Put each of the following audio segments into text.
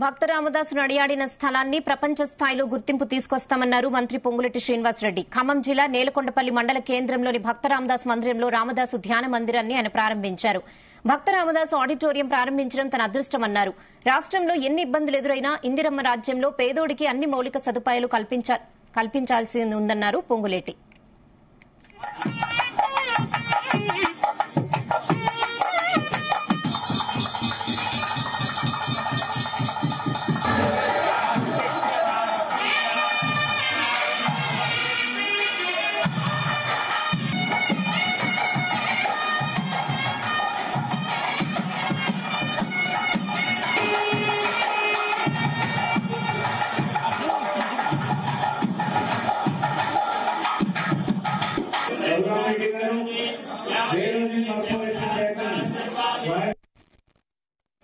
భక్త రామదాసు నడియాడిన స్థలాన్ని ప్రపంచ స్థాయిలో గుర్తింపు తీసుకొస్తామన్నారు మంత్రి పొంగులేటి శ్రీనివాసరెడ్డి. ఖమ్మం జిల్లా నేలకొండపల్లి మండల కేంద్రంలోని భక్త రామదాసు మందిరంలో రామదాసు ధ్యాన మందిరాన్ని ఆయన ప్రారంభించారు. భక్త రామదాసు ఆడిటోరియం ప్రారంభించడం తన అదృష్టమన్నారు. రాష్ట్రంలో ఎన్ని ఇబ్బందులు ఎదురైనా ఇందిరమ్మ రాజ్యంలో పేదోడికి అన్ని మౌలిక సదుపాయాలు కల్పించాల్సి ఉందన్నారు పొంగులేటి.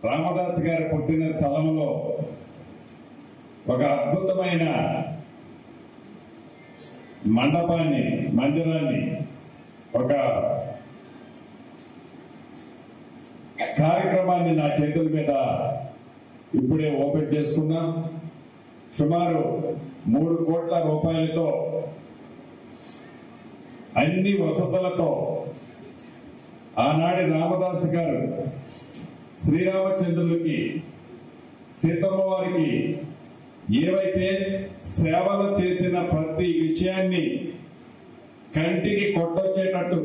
రామదాస్ గారు పుట్టిన స్థలంలో ఒక అద్భుతమైన మందిరాన్ని ఒక కార్యక్రమాన్ని నా చేతుల మీద ఇప్పుడే ఓపెన్ చేసుకున్నాం. సుమారు 3 కోట్ల రూపాయలతో అన్ని వసతులతో ఆనాడు రామదాస్ గారు శ్రీరామచంద్రులకి సీతమ్మ వారికి ఏవైతే సేవలు చేసిన ప్రతి విషయాన్ని కంటికి కొట్టొచ్చేటట్టు